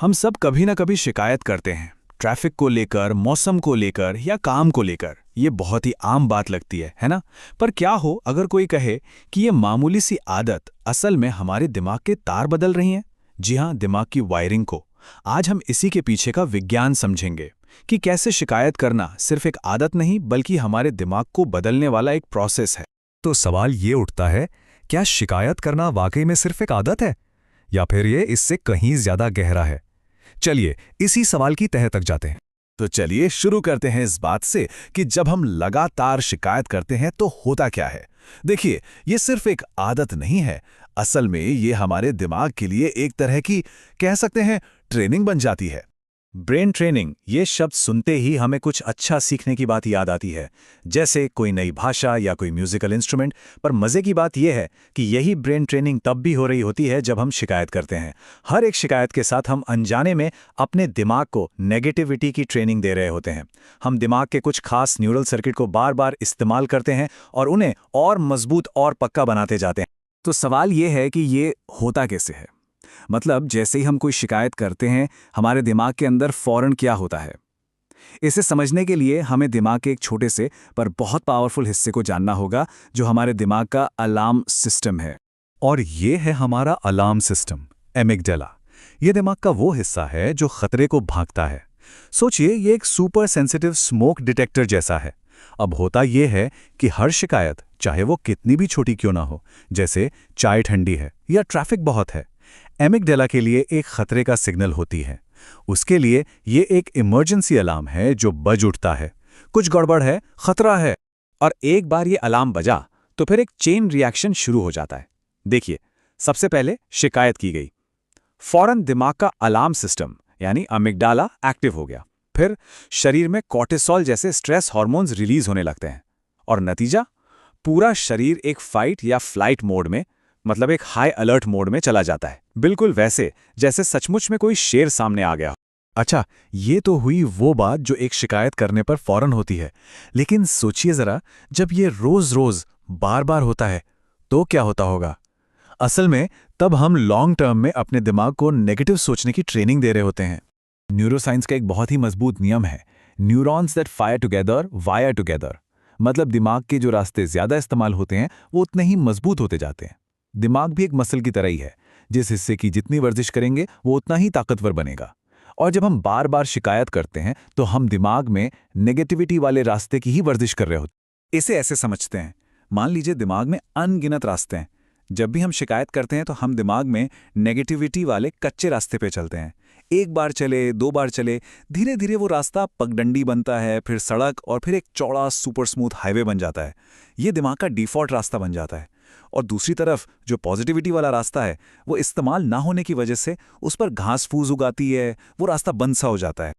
हम सब कभी ना कभी शिकायत करते हैं, ट्रैफिक को लेकर, मौसम को लेकर या काम को लेकर। ये बहुत ही आम बात लगती है ना? पर क्या हो अगर कोई कहे कि ये मामूली सी आदत असल में हमारे दिमाग के तार बदल रही हैं? जी हाँ, दिमाग की वायरिंग को। आज हम इसी के पीछे का विज्ञान समझेंगे कि कैसे शिकायत करना सिर्फ एक आदत नहीं बल्कि हमारे दिमाग को बदलने वाला एक प्रोसेस है। तो सवाल ये उठता है, क्या शिकायत करना वाकई में सिर्फ एक आदत है या फिर ये इससे कहीं ज्यादा गहरा है? चलिए इसी सवाल की तह तक जाते हैं। तो चलिए शुरू करते हैं इस बात से कि जब हम लगातार शिकायत करते हैं तो होता क्या है। देखिए, ये सिर्फ एक आदत नहीं है। असल में ये हमारे दिमाग के लिए एक तरह की, कह सकते हैं, ट्रेनिंग बन जाती है। ब्रेन ट्रेनिंग, ये शब्द सुनते ही हमें कुछ अच्छा सीखने की बात याद आती है, जैसे कोई नई भाषा या कोई म्यूजिकल इंस्ट्रूमेंट। पर मजे की बात यह है कि यही ब्रेन ट्रेनिंग तब भी हो रही होती है जब हम शिकायत करते हैं। हर एक शिकायत के साथ हम अनजाने में अपने दिमाग को नेगेटिविटी की ट्रेनिंग दे रहे होते हैं। हम दिमाग के कुछ खास न्यूरल सर्किट को बार बार इस्तेमाल करते हैं और उन्हें और मजबूत और पक्का बनाते जाते हैं। तो सवाल यह है कि ये होता कैसे है? मतलब जैसे ही हम कोई शिकायत करते हैं, हमारे दिमाग के अंदर फौरन क्या होता है? इसे समझने के लिए हमें दिमाग के एक छोटे से पर बहुत पावरफुल हिस्से को जानना होगा, जो हमारे दिमाग का अलार्म सिस्टम है। और ये है हमारा अलार्म सिस्टम, एमिगडाला। ये दिमाग का वो हिस्सा है जो खतरे को भांपता है। सोचिए, ये एक सुपर सेंसिटिव स्मोक डिटेक्टर जैसा है। अब होता यह है कि हर शिकायत, चाहे वो कितनी भी छोटी क्यों ना हो, जैसे चाय ठंडी है या ट्रैफिक बहुत है, एमिगडाला के लिए एक खतरे का सिग्नल होती है। उसके लिए ये एक इमरजेंसी अलार्म है जो बज उठता है, कुछ गड़बड़ है, खतरा है। और एक बार ये अलार्म बजा तो फिर एक चेन रिएक्शन शुरू हो जाता है। देखिए, सबसे पहले शिकायत की गई, फौरन दिमाग का अलार्म सिस्टम यानी अमिगडाला एक्टिव हो गया। फिर शरीर में कॉर्टिसोल जैसे स्ट्रेस हार्मोन्स रिलीज होने लगते हैं और नतीजा, पूरा शरीर एक फाइट या फ्लाइट मोड में, मतलब एक हाई अलर्ट मोड में चला जाता है, बिल्कुल वैसे जैसे सचमुच में कोई शेर सामने आ गया। अच्छा, ये तो हुई वो बात जो एक शिकायत करने पर फौरन होती है। लेकिन सोचिए जरा, जब ये रोज रोज बार बार होता है तो क्या होता होगा? असल में तब हम लॉन्ग टर्म में अपने दिमाग को नेगेटिव सोचने की ट्रेनिंग दे रहे होते हैं। न्यूरोसाइंस का एक बहुत ही मजबूत नियम है, neurons that fire together wire together. मतलब दिमाग के जो रास्ते ज्यादा इस्तेमाल होते हैं वो उतने ही मजबूत होते जाते हैं। दिमाग भी एक मसल की तरह ही है, जिस हिस्से की जितनी वर्जिश करेंगे वो उतना ही ताकतवर बनेगा। और जब हम बार बार शिकायत करते हैं तो हम दिमाग में नेगेटिविटी वाले रास्ते की ही वर्जिश कर रहे होते। इसे ऐसे समझते हैं, मान लीजिए दिमाग में अनगिनत रास्ते हैं। जब भी हम शिकायत करते हैं तो हम दिमाग में नेगेटिविटी वाले कच्चे रास्ते पे चलते हैं। एक बार चले, दो बार चले, धीरे धीरे वो रास्ता पगडंडी बनता है, फिर सड़क और फिर एक चौड़ा सुपर स्मूथ हाईवे बन जाता है। ये दिमाग का डिफॉल्ट रास्ता बन जाता है। और दूसरी तरफ जो पॉजिटिविटी वाला रास्ता है, वो इस्तेमाल ना होने की वजह से उस पर घास फूस उगाती है, वो रास्ता बंद सा हो जाता है।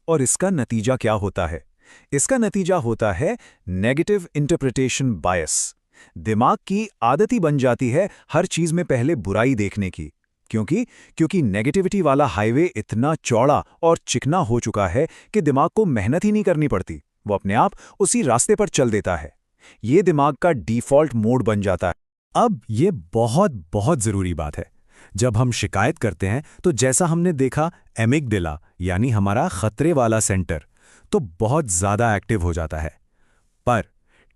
और इसका नतीजा क्या होता है? इसका नतीजा होता है नेगेटिव इंटरप्रिटेशन बायस। दिमाग की आदत ही बन जाती है हर चीज में पहले बुराई देखने की। क्योंकि नेगेटिविटी वाला हाईवे इतना चौड़ा और चिकना हो चुका है कि दिमाग को मेहनत ही नहीं करनी पड़ती, वो अपने आप उसी रास्ते पर चल देता है। ये दिमाग का डिफॉल्ट मोड बन जाता है। अब ये बहुत बहुत जरूरी बात है। जब हम शिकायत करते हैं तो जैसा हमने देखा, एमिगडाला यानी हमारा खतरे वाला सेंटर तो बहुत ज्यादा एक्टिव हो जाता है। पर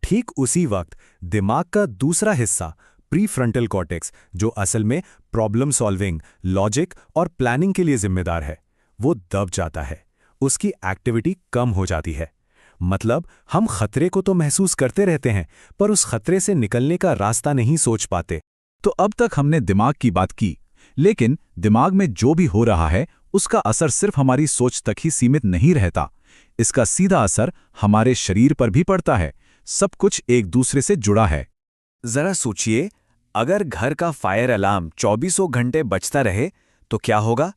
ठीक उसी वक्त दिमाग का दूसरा हिस्सा, प्रीफ्रंटल कॉर्टेक्स, जो असल में प्रॉब्लम सॉल्विंग, लॉजिक और प्लानिंग के लिए जिम्मेदार है, वो दब जाता है। उसकी एक्टिविटी कम हो जाती है। मतलब हम खतरे को तो महसूस करते रहते हैं, पर उस खतरे से निकलने का रास्ता नहीं सोच पाते। तो अब तक हमने दिमाग की बात की, लेकिन दिमाग में जो भी हो रहा है उसका असर सिर्फ हमारी सोच तक ही सीमित नहीं रहता। इसका सीधा असर हमारे शरीर पर भी पड़ता है। सब कुछ एक दूसरे से जुड़ा है। जरा सोचिए, अगर घर का फायर अलार्म 24 घंटे बजता रहे तो क्या होगा?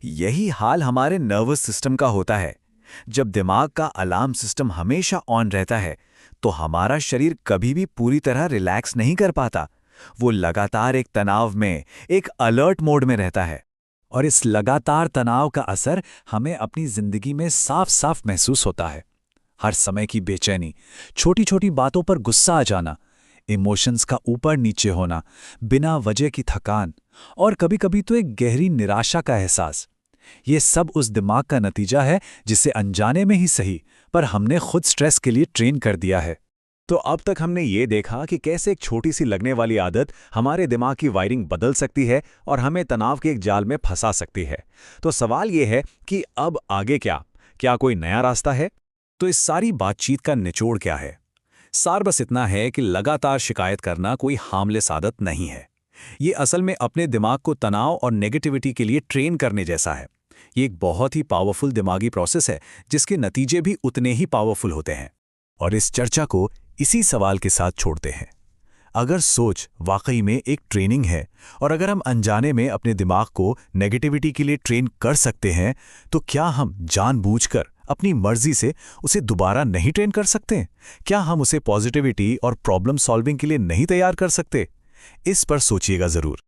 यही हाल हमारे नर्वस सिस्टम का होता है। जब दिमाग का अलार्म सिस्टम हमेशा ऑन रहता है तो हमारा शरीर कभी भी पूरी तरह रिलैक्स नहीं कर पाता। वो लगातार एक तनाव में, एक अलर्ट मोड में रहता है। और इस लगातार तनाव का असर हमें अपनी जिंदगी में साफ साफ महसूस होता है। हर समय की बेचैनी, छोटी छोटी बातों पर गुस्सा आ जाना, इमोशंस का ऊपर नीचे होना, बिना वजह की थकान और कभी कभी तो एक गहरी निराशा का एहसास। ये सब उस दिमाग का नतीजा है जिसे अनजाने में ही सही, पर हमने खुद स्ट्रेस के लिए ट्रेन कर दिया है। तो अब तक हमने ये देखा कि कैसे एक छोटी सी लगने वाली आदत हमारे दिमाग की वायरिंग बदल सकती है और हमें तनाव के एक जाल में फंसा सकती है। तो सवाल ये है कि अब आगे क्या? क्या कोई नया रास्ता है? तो इस सारी बातचीत का निचोड़ क्या है? सार बस इतना है कि लगातार शिकायत करना कोई हार्मलेस आदत नहीं है। ये असल में अपने दिमाग को तनाव और नेगेटिविटी के लिए ट्रेन करने जैसा है। ये एक बहुत ही पावरफुल दिमागी प्रोसेस है जिसके नतीजे भी उतने ही पावरफुल होते हैं। और इस चर्चा को इसी सवाल के साथ छोड़ते हैं। अगर सोच वाकई में एक ट्रेनिंग है और अगर हम अनजाने में अपने दिमाग को नेगेटिविटी के लिए ट्रेन कर सकते हैं, तो क्या हम जानबूझकर अपनी मर्जी से उसे दोबारा नहीं ट्रेन कर सकते? क्या हम उसे पॉजिटिविटी और प्रॉब्लम सॉल्विंग के लिए नहीं तैयार कर सकते? इस पर सोचिएगा जरूर।